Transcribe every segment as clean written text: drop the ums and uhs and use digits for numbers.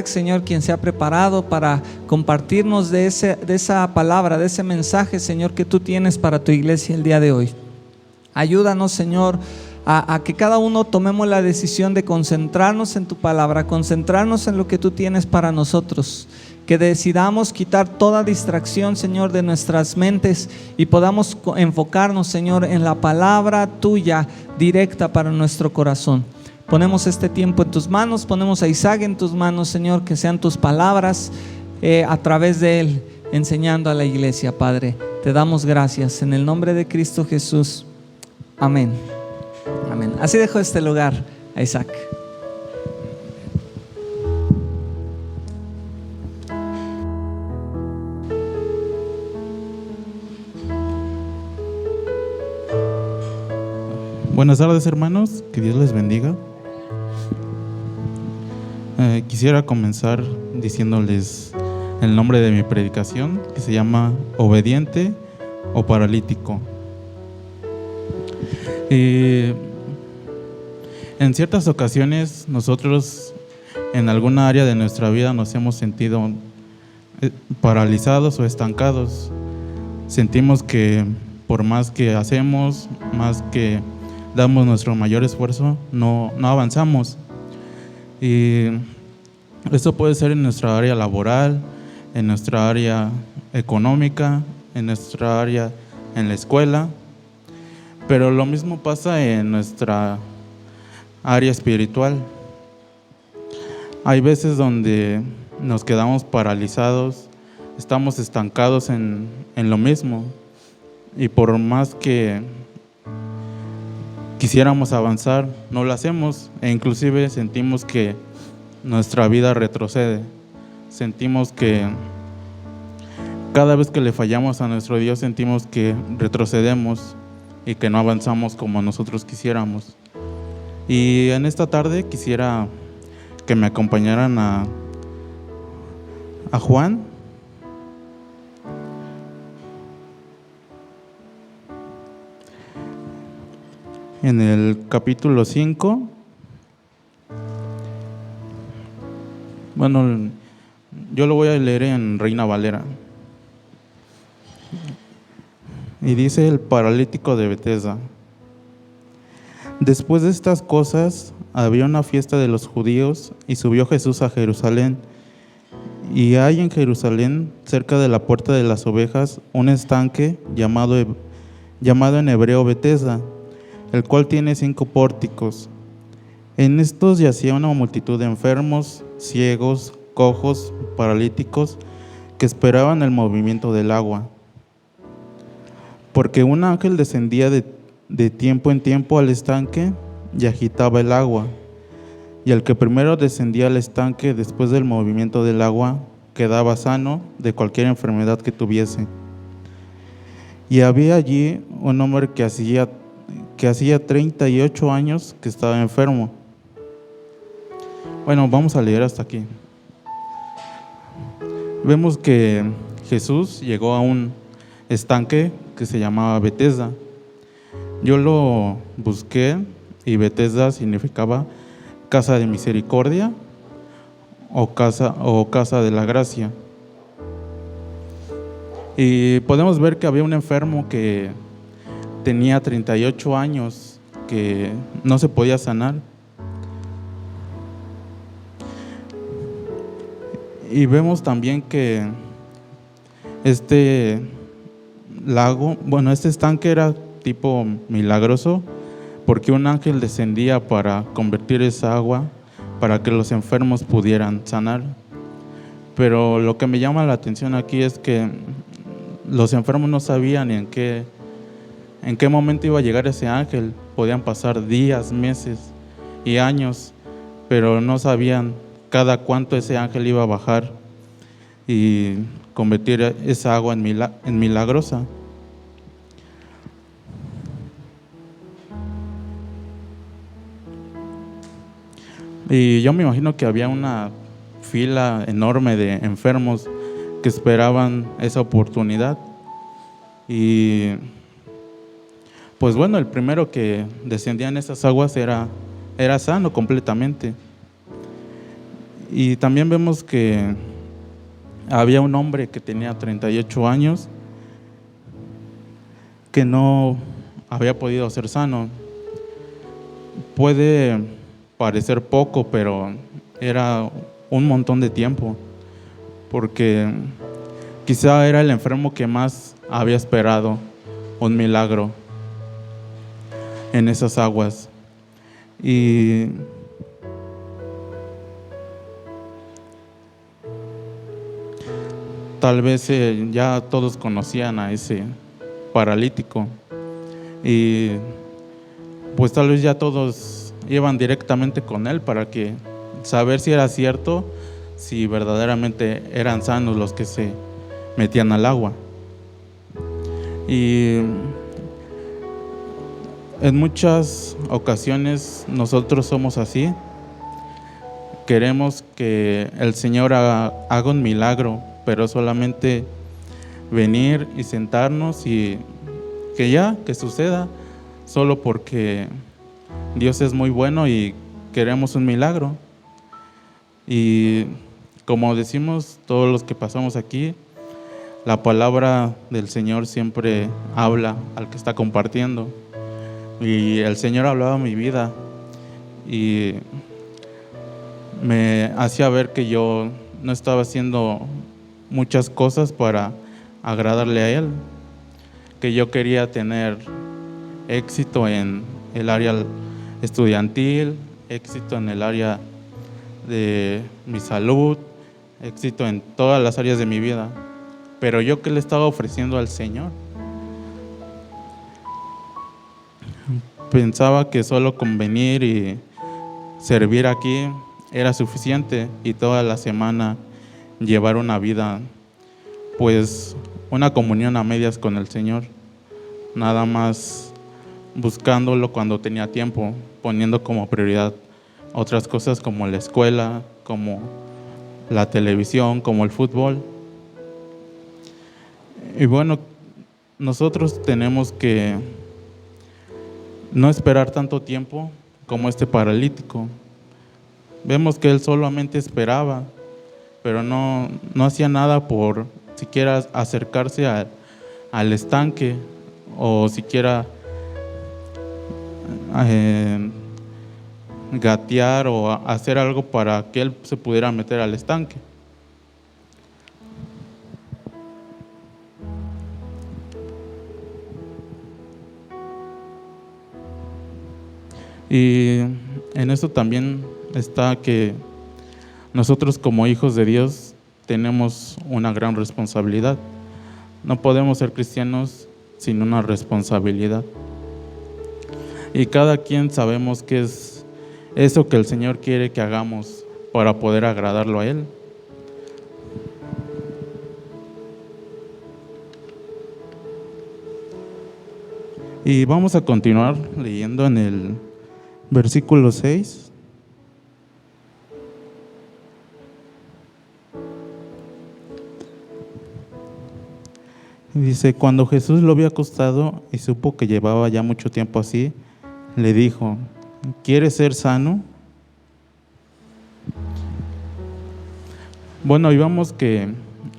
Señor, quien se ha preparado para compartirnos de esa palabra, de ese mensaje, Señor, que tú tienes para tu iglesia el día de hoy. Ayúdanos, Señor, a que cada uno tomemos la decisión de concentrarnos en tu palabra, concentrarnos en lo que tú tienes para nosotros. Que decidamos quitar toda distracción, Señor, de nuestras mentes y podamos enfocarnos, Señor, en la palabra tuya directa para nuestro corazón. Ponemos este tiempo en tus manos, ponemos a Isaac en tus manos, Señor, que sean tus palabras a través de él, enseñando a la iglesia, Padre. Te damos gracias en el nombre de Cristo Jesús. Amén. Amén. Así dejo este lugar a Isaac. Buenas tardes, hermanos, que Dios les bendiga. Quisiera comenzar diciéndoles el nombre de mi predicación, que se llama Obediente o Paralítico. En ciertas ocasiones nosotros en alguna área de nuestra vida nos hemos sentido paralizados o estancados. Sentimos que por más que hacemos, más que damos nuestro mayor esfuerzo, no avanzamos. Y esto puede ser en nuestra área laboral, en nuestra área económica, en nuestra área en la escuela, pero lo mismo pasa en nuestra área espiritual. Hay veces donde nos quedamos paralizados, estamos estancados en lo mismo, y por más que quisiéramos avanzar, no lo hacemos, e inclusive sentimos que nuestra vida retrocede. Sentimos que cada vez que le fallamos a nuestro Dios, sentimos que retrocedemos y que no avanzamos como nosotros quisiéramos. Y en esta tarde quisiera que me acompañaran a Juan. En el capítulo 5, bueno, yo lo voy a leer en Reina Valera. Y dice: el paralítico de Betesda. Después de estas cosas, había una fiesta de los judíos y subió Jesús a Jerusalén. Y hay en Jerusalén, cerca de la puerta de las ovejas, un estanque llamado en hebreo Betesda, el cual tiene 5 pórticos. En estos yacía una multitud de enfermos, ciegos, cojos, paralíticos, que esperaban el movimiento del agua. Porque un ángel descendía de tiempo en tiempo al estanque y agitaba el agua. Y el que primero descendía al estanque después del movimiento del agua quedaba sano de cualquier enfermedad que tuviese. Y había allí un hombre que hacía 38 años que estaba enfermo. Bueno, vamos a leer hasta aquí. Vemos que Jesús llegó a un estanque que se llamaba Betesda. Yo lo busqué y Betesda significaba casa de misericordia o casa de la gracia. Y podemos ver que había un enfermo que tenía 38 años que no se podía sanar. Y vemos también que este estanque era tipo milagroso, porque un ángel descendía para convertir esa agua para que los enfermos pudieran sanar. Pero lo que me llama la atención aquí es que los enfermos no sabían en qué momento iba a llegar ese ángel. Podían pasar días, meses y años, pero no sabían cada cuánto ese ángel iba a bajar y convertir esa agua en milagrosa. Y yo me imagino que había una fila enorme de enfermos que esperaban esa oportunidad. Y pues bueno, el primero que descendía en esas aguas era sano completamente. Y también vemos que había un hombre que tenía 38 años que no había podido ser sano. Puede parecer poco, pero era un montón de tiempo, porque quizá era el enfermo que más había esperado un milagro en esas aguas. Y tal vez ya todos conocían a ese paralítico y pues tal vez ya todos iban directamente con él para que saber si era cierto, si verdaderamente eran sanos los que se metían al agua. Y en muchas ocasiones nosotros somos así. Queremos que el Señor haga un milagro, pero solamente venir y sentarnos y que suceda, solo porque Dios es muy bueno y queremos un milagro. Y como decimos todos los que pasamos aquí, la palabra del Señor siempre habla al que está compartiendo. Y el Señor hablaba a mi vida y me hacía ver que yo no estaba haciendo muchas cosas para agradarle a Él, que yo quería tener éxito en el área estudiantil, éxito en el área de mi salud, éxito en todas las áreas de mi vida. Pero yo, ¿qué le estaba ofreciendo al Señor? Pensaba que solo con venir y servir aquí era suficiente y toda la semana llevar una vida, pues una comunión a medias con el Señor, nada más buscándolo cuando tenía tiempo, poniendo como prioridad otras cosas como la escuela, como la televisión, como el fútbol. Y bueno, nosotros tenemos que no esperar tanto tiempo como este paralítico. Vemos que él solamente esperaba, pero no hacía nada por siquiera acercarse al estanque o siquiera gatear o hacer algo para que él se pudiera meter al estanque. Y en esto también está que nosotros como hijos de Dios tenemos una gran responsabilidad. No podemos ser cristianos sin una responsabilidad. Y cada quien sabemos qué es eso que el Señor quiere que hagamos para poder agradarlo a Él. Y vamos a continuar leyendo en el versículo 6. Dice: cuando Jesús lo vio acostado y supo que llevaba ya mucho tiempo así, le dijo: ¿quieres ser sano? Bueno, y vamos que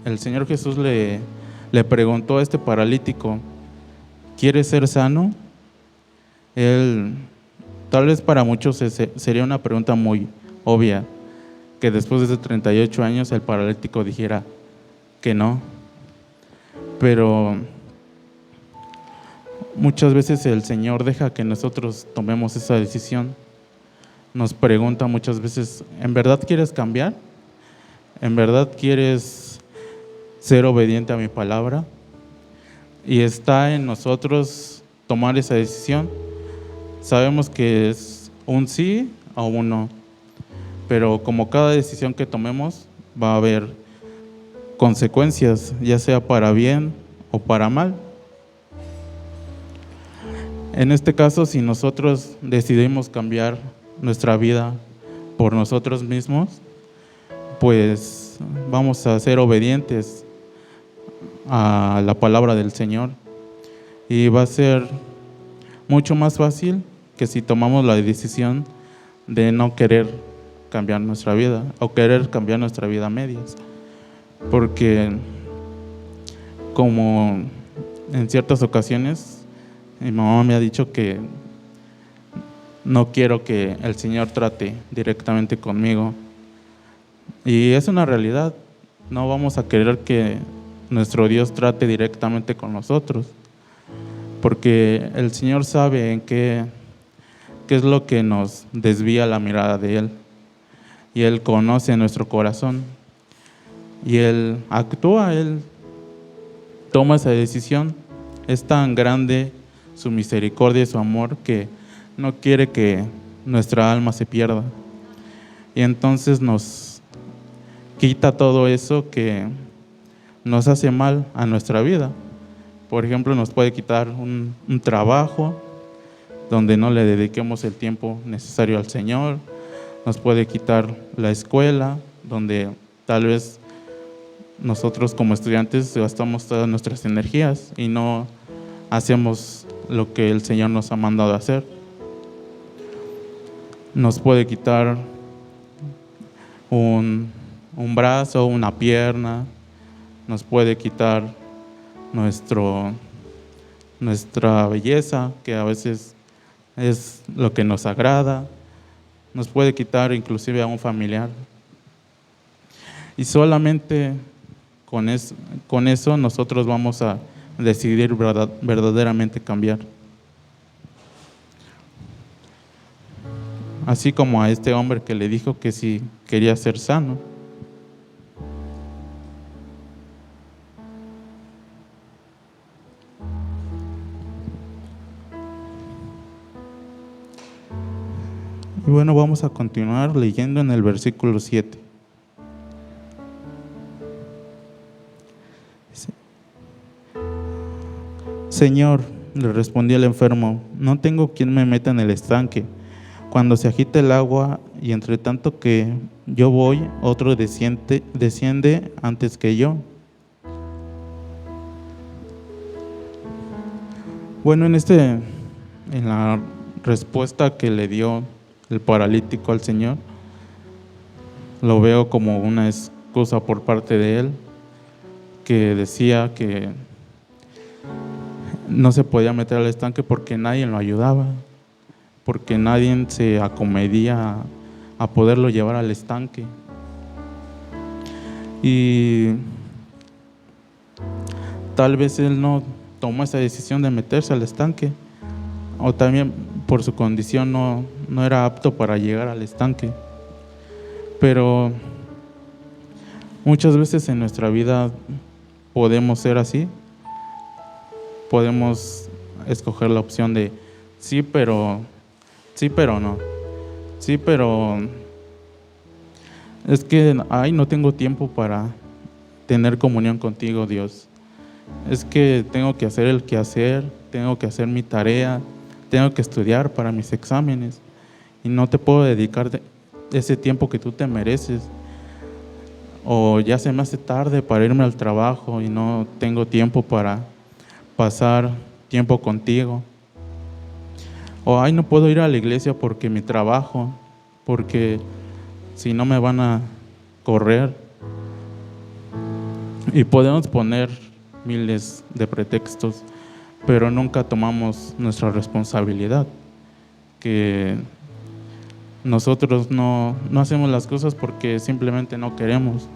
el Señor Jesús le preguntó a este paralítico: ¿quieres ser sano? Tal vez para muchos sería una pregunta muy obvia, que después de 38 años el paralítico dijera que no. Pero muchas veces el Señor deja que nosotros tomemos esa decisión. Nos pregunta muchas veces: ¿en verdad quieres cambiar? ¿En verdad quieres ser obediente a mi palabra? Y está en nosotros tomar esa decisión. Sabemos que es un sí o un no, pero como cada decisión que tomemos va a haber consecuencias, ya sea para bien o para mal. En este caso, si nosotros decidimos cambiar nuestra vida por nosotros mismos, pues vamos a ser obedientes a la palabra del Señor, y va a ser mucho más fácil que si tomamos la decisión de no querer cambiar nuestra vida o querer cambiar nuestra vida a medias. Porque como en ciertas ocasiones mi mamá me ha dicho que no quiero que el Señor trate directamente conmigo. Y es una realidad. No vamos a querer que nuestro Dios trate directamente con nosotros, porque el Señor sabe en qué es lo que nos desvía la mirada de Él. Y Él conoce nuestro corazón. Y Él actúa, Él toma esa decisión. Es tan grande su misericordia y su amor que no quiere que nuestra alma se pierda. Y entonces nos quita todo eso que nos hace mal a nuestra vida. Por ejemplo, nos puede quitar un trabajo donde no le dediquemos el tiempo necesario al Señor. Nos puede quitar la escuela, donde tal vez nosotros como estudiantes gastamos todas nuestras energías y no hacemos lo que el Señor nos ha mandado a hacer. Nos puede quitar un brazo, una pierna, nos puede quitar nuestra belleza, que a veces es lo que nos agrada, nos puede quitar inclusive a un familiar. Y solamente con eso nosotros vamos a decidir verdaderamente cambiar. Así como a este hombre que le dijo que si quería ser sano. Y bueno, vamos a continuar leyendo en el versículo 7. Señor, le respondió el enfermo, no tengo quien me meta en el estanque cuando se agita el agua, y entre tanto que yo voy, otro desciende antes que yo. Bueno, en la respuesta que le dio el paralítico al Señor, lo veo como una excusa por parte de él, que decía que no se podía meter al estanque porque nadie lo ayudaba, porque nadie se acomedía a poderlo llevar al estanque. Y tal vez él no tomó esa decisión de meterse al estanque, o también por su condición no era apto para llegar al estanque. Pero muchas veces en nuestra vida podemos ser así, podemos escoger la opción de sí, pero no. Sí, pero es que no tengo tiempo para tener comunión contigo, Dios. Es que tengo que hacer el quehacer, tengo que hacer mi tarea, tengo que estudiar para mis exámenes y no te puedo dedicar ese tiempo que tú te mereces. O ya se me hace tarde para irme al trabajo y no tengo tiempo para pasar tiempo contigo. O no puedo ir a la iglesia porque mi trabajo, porque si no me van a correr. Y podemos poner miles de pretextos, pero nunca tomamos nuestra responsabilidad, que nosotros no hacemos las cosas porque simplemente no queremos,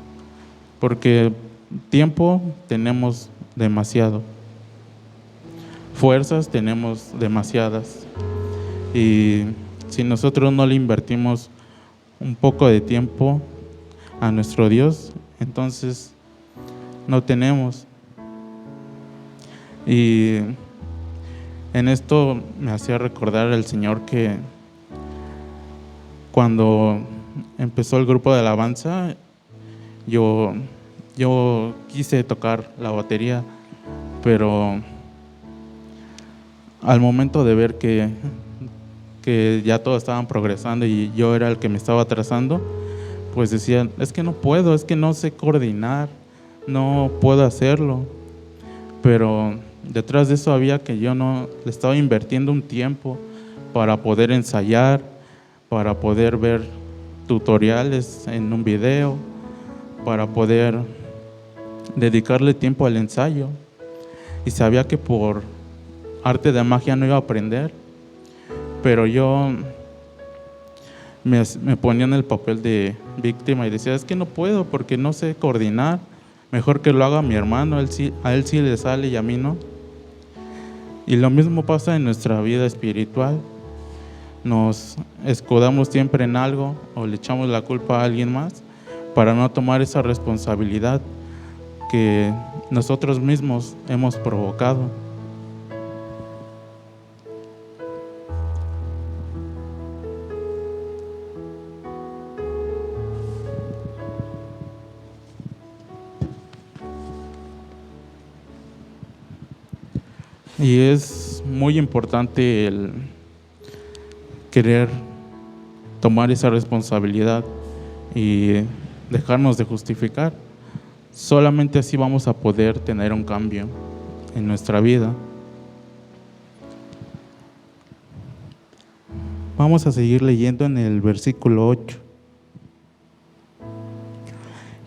porque tiempo tenemos demasiado, fuerzas tenemos demasiadas, y si nosotros no le invertimos un poco de tiempo a nuestro Dios, entonces no tenemos. Y en esto me hacía recordar el Señor que cuando empezó el grupo de alabanza, yo quise tocar la batería, pero al momento de ver que ya todos estaban progresando y yo era el que me estaba atrasando, pues decía, es que no puedo, es que no sé coordinar, no puedo hacerlo. Pero detrás de eso había que yo no le estaba invirtiendo un tiempo para poder ensayar, para poder ver tutoriales en un video para poder dedicarle tiempo al ensayo. Y sabía que por arte de magia no iba a aprender, pero yo me ponía en el papel de víctima y decía, es que no puedo porque no sé coordinar, mejor que lo haga mi hermano, a él sí le sale y a mí no. Y lo mismo pasa en nuestra vida espiritual. Nos escudamos siempre en algo o le echamos la culpa a alguien más para no tomar esa responsabilidad que nosotros mismos hemos provocado. Y es muy importante el querer tomar esa responsabilidad y dejarnos de justificar. Solamente así vamos a poder tener un cambio en nuestra vida. Vamos a seguir leyendo en el versículo 8.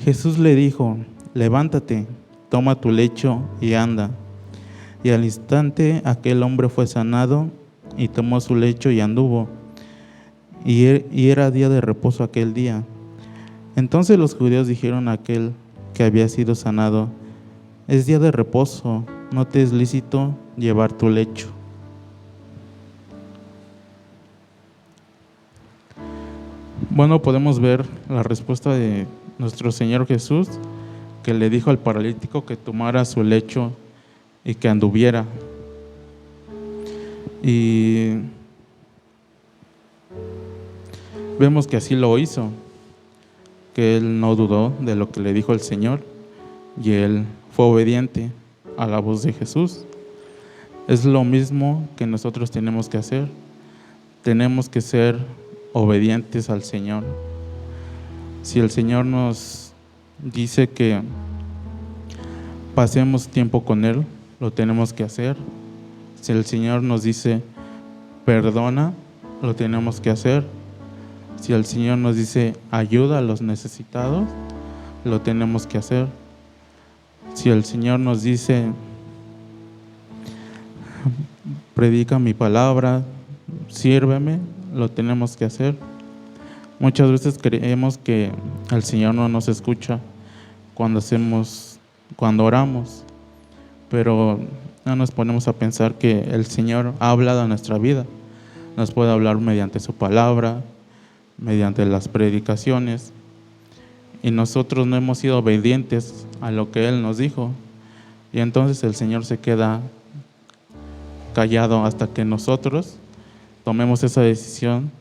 Jesús le dijo, levántate, toma tu lecho y anda. Y al instante aquel hombre fue sanado y tomó su lecho y anduvo. Y era día de reposo aquel día. Entonces los judíos dijeron a aquel que había sido sanado, es día de reposo, no te es lícito llevar tu lecho. Bueno, podemos ver la respuesta de nuestro Señor Jesús, que le dijo al paralítico que tomara su lecho y que anduviera. Y vemos que así lo hizo, que él no dudó de lo que le dijo el Señor y él fue obediente a la voz de Jesús. Es lo mismo que nosotros tenemos que hacer. Tenemos que ser obedientes al Señor. Si el Señor nos dice que pasemos tiempo con Él, lo tenemos que hacer. Si el Señor nos dice perdona, lo tenemos que hacer. Si el Señor nos dice ayuda a los necesitados, lo tenemos que hacer. Si el Señor nos dice predica mi palabra, sírveme, lo tenemos que hacer. Muchas veces creemos que el Señor no nos escucha cuando oramos, pero no nos ponemos a pensar que el Señor ha hablado a nuestra vida. Nos puede hablar mediante su palabra, mediante las predicaciones, y nosotros no hemos sido obedientes a lo que Él nos dijo, y entonces el Señor se queda callado hasta que nosotros tomemos esa decisión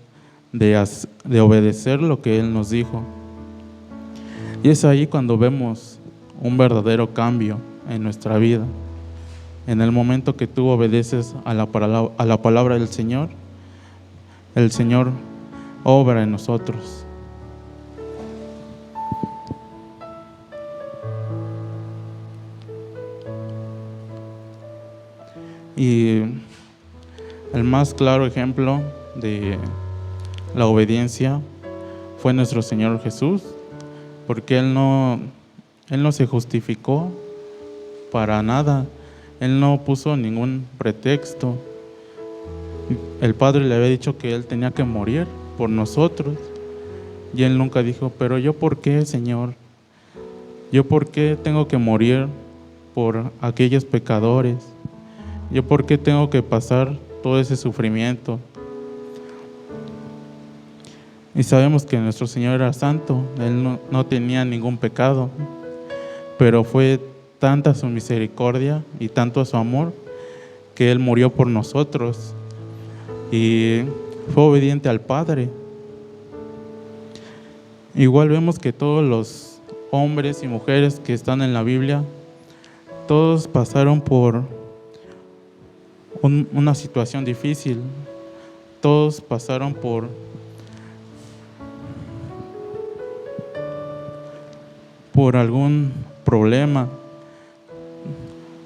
de obedecer lo que Él nos dijo. Y es ahí cuando vemos un verdadero cambio en nuestra vida. En el momento que tú obedeces a la palabra del Señor, el Señor obra en nosotros. Y el más claro ejemplo de la obediencia fue nuestro Señor Jesús, porque Él no se justificó para nada. Él no puso ningún pretexto. El Padre le había dicho que Él tenía que morir por nosotros, y Él nunca dijo, pero ¿yo por qué, Señor? ¿Yo por qué tengo que morir por aquellos pecadores? ¿Yo por qué tengo que pasar todo ese sufrimiento? Y sabemos que nuestro Señor era santo, Él no tenía ningún pecado, pero fue tanta su misericordia y tanto su amor que Él murió por nosotros y fue obediente al Padre. Igual vemos que todos los hombres y mujeres que están en la Biblia, todos pasaron por una situación difícil, todos pasaron por algún problema,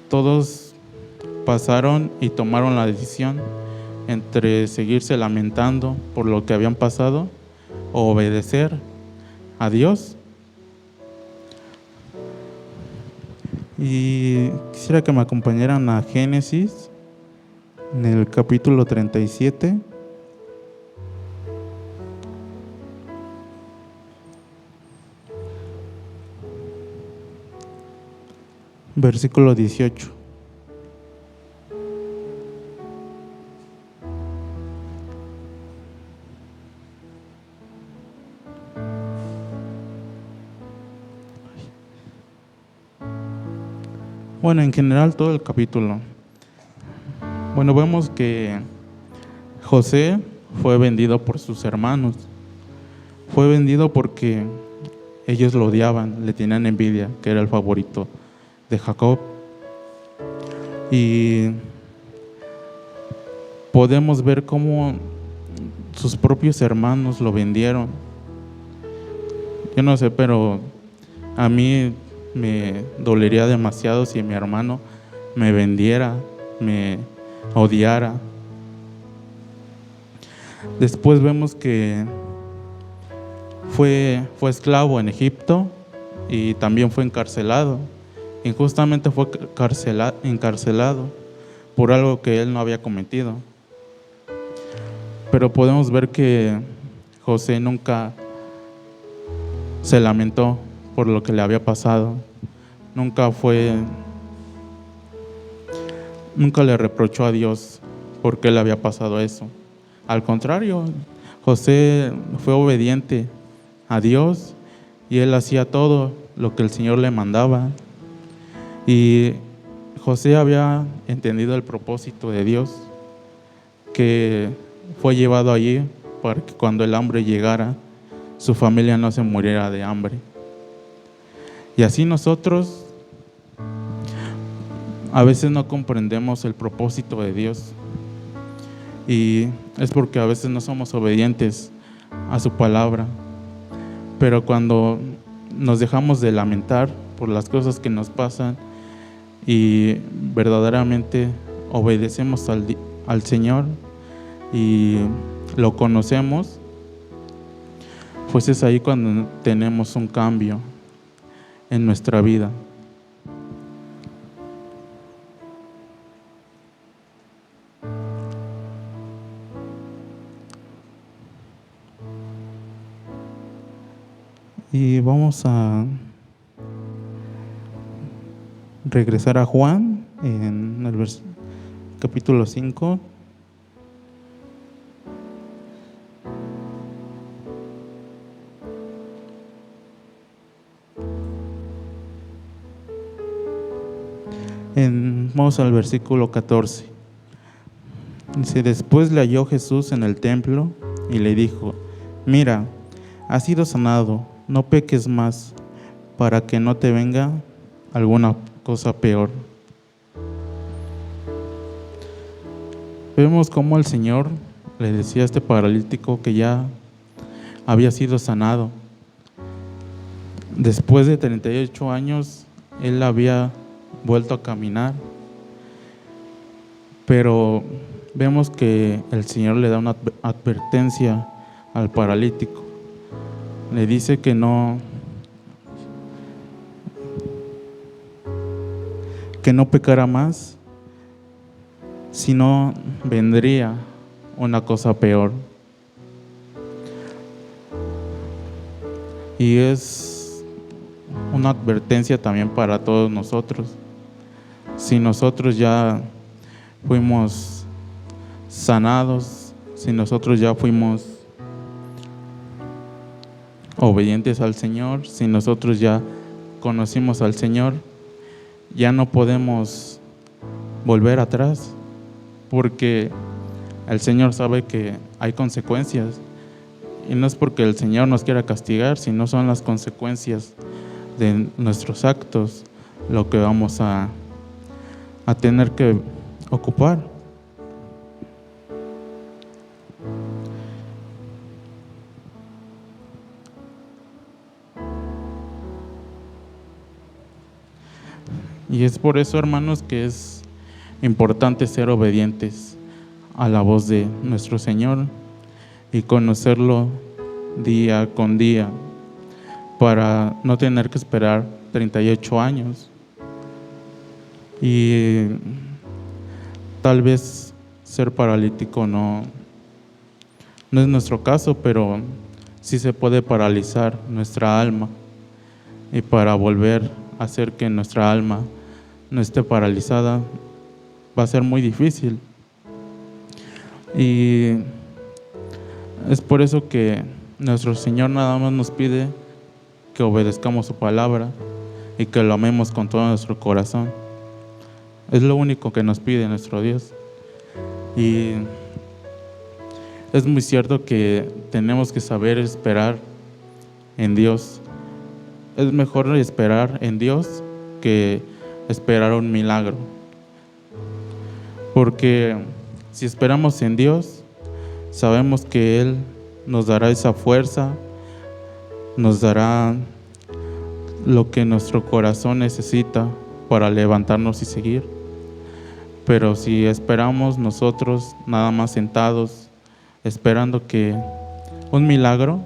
todos pasaron y tomaron la decisión entre seguirse lamentando por lo que habían pasado o obedecer a Dios. Y quisiera que me acompañaran a Génesis, en el capítulo 37. Versículo 18. Bueno, en general todo el capítulo. Bueno, vemos que José fue vendido por sus hermanos. Fue vendido porque ellos lo odiaban, le tenían envidia, que era el favorito de Jacob. Y podemos ver cómo sus propios hermanos lo vendieron. Yo no sé, pero a mí me dolería demasiado si mi hermano me vendiera, me odiara. Después vemos que fue esclavo en Egipto y también fue encarcelado. Injustamente fue encarcelado por algo que él no había cometido. Pero podemos ver que José nunca se lamentó por lo que le había pasado. Nunca le reprochó a Dios por qué le había pasado eso. Al contrario, José fue obediente a Dios y él hacía todo lo que el Señor le mandaba. Y José había entendido el propósito de Dios, que fue llevado allí para que cuando el hambre llegara, su familia no se muriera de hambre. Y así nosotros a veces no comprendemos el propósito de Dios, y es porque a veces no somos obedientes a su palabra. Pero cuando nos dejamos de lamentar por las cosas que nos pasan y verdaderamente obedecemos al Señor y lo conocemos, pues es ahí cuando tenemos un cambio en nuestra vida. Y vamos a regresar a Juan en el capítulo 5. Vamos al versículo 14. Dice: después le halló Jesús en el templo y le dijo: mira, has sido sanado, no peques más, para que no te venga alguna cosa peor. Vemos cómo el Señor le decía a este paralítico que ya había sido sanado. Después de 38 años, él había vuelto a caminar. Pero vemos que el Señor le da una advertencia al paralítico. Le dice que no pecara más, si no vendría una cosa peor. Y es una advertencia también para todos nosotros. Si nosotros ya fuimos sanados, si nosotros ya fuimos obedientes al Señor, si nosotros ya conocimos al Señor, ya no podemos volver atrás, porque el Señor sabe que hay consecuencias, y no es porque el Señor nos quiera castigar, sino son las consecuencias de nuestros actos lo que vamos a tener que ocupar. Y es por eso, hermanos, que es importante ser obedientes a la voz de nuestro Señor y conocerlo día con día para no tener que esperar 38 años. Y tal vez ser paralítico no es nuestro caso, pero sí se puede paralizar nuestra alma. Y para volver a hacer que nuestra alma no esté paralizada va a ser muy difícil. Y es por eso que nuestro Señor nada más nos pide que obedezcamos su palabra y que lo amemos con todo nuestro corazón. Es lo único que nos pide nuestro Dios. Y es muy cierto que tenemos que saber esperar en Dios. Es mejor esperar en Dios que esperar un milagro. Porque si esperamos en Dios, sabemos que Él nos dará esa fuerza, nos dará lo que nuestro corazón necesita para levantarnos y seguir. Pero si esperamos nosotros nada más sentados, esperando que un milagro,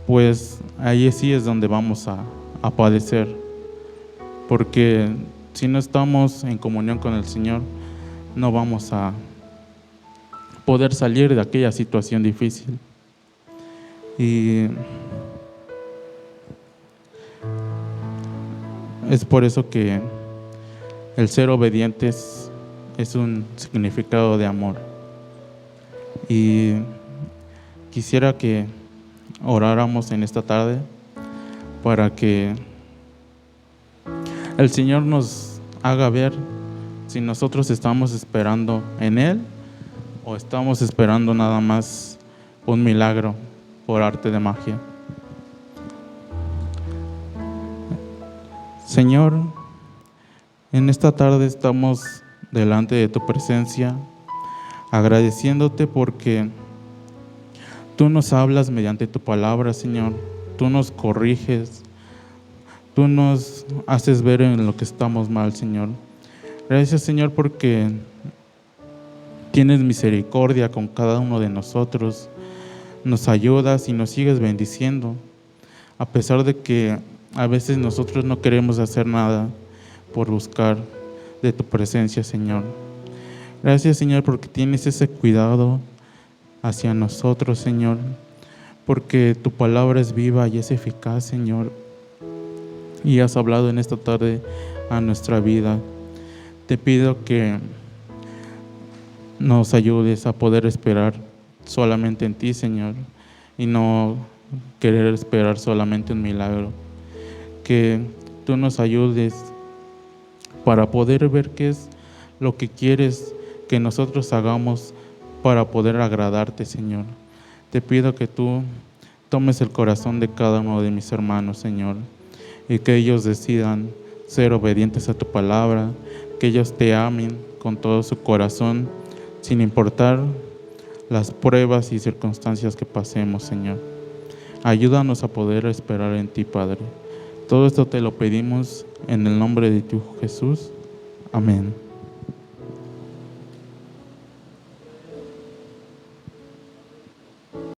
pues ahí sí es donde vamos a padecer. Porque si no estamos en comunión con el Señor, no vamos a poder salir de aquella situación difícil. Y es por eso que el ser obedientes es un significado de amor. Y quisiera que oráramos en esta tarde para que el Señor nos haga ver si nosotros estamos esperando en Él o estamos esperando nada más un milagro por arte de magia. Señor, en esta tarde estamos delante de tu presencia, agradeciéndote porque tú nos hablas mediante tu palabra, Señor. Tú nos corriges, tú nos haces ver en lo que estamos mal, Señor. Gracias, Señor, porque tienes misericordia con cada uno de nosotros. Nos ayudas y nos sigues bendiciendo, a pesar de que a veces nosotros no queremos hacer nada por buscar de tu presencia, Señor. Gracias, Señor, porque tienes ese cuidado hacia nosotros, Señor, porque tu palabra es viva y es eficaz, Señor, y has hablado en esta tarde a nuestra vida. Te pido que nos ayudes a poder esperar solamente en ti, Señor, y no querer esperar solamente un milagro. Que tú nos ayudes para poder ver qué es lo que quieres que nosotros hagamos para poder agradarte, Señor. Te pido que tú tomes el corazón de cada uno de mis hermanos, Señor, y que ellos decidan ser obedientes a tu palabra, que ellos te amen con todo su corazón, sin importar las pruebas y circunstancias que pasemos, Señor. Ayúdanos a poder esperar en ti, Padre. Todo esto te lo pedimos en el nombre de tu Jesús. Amén.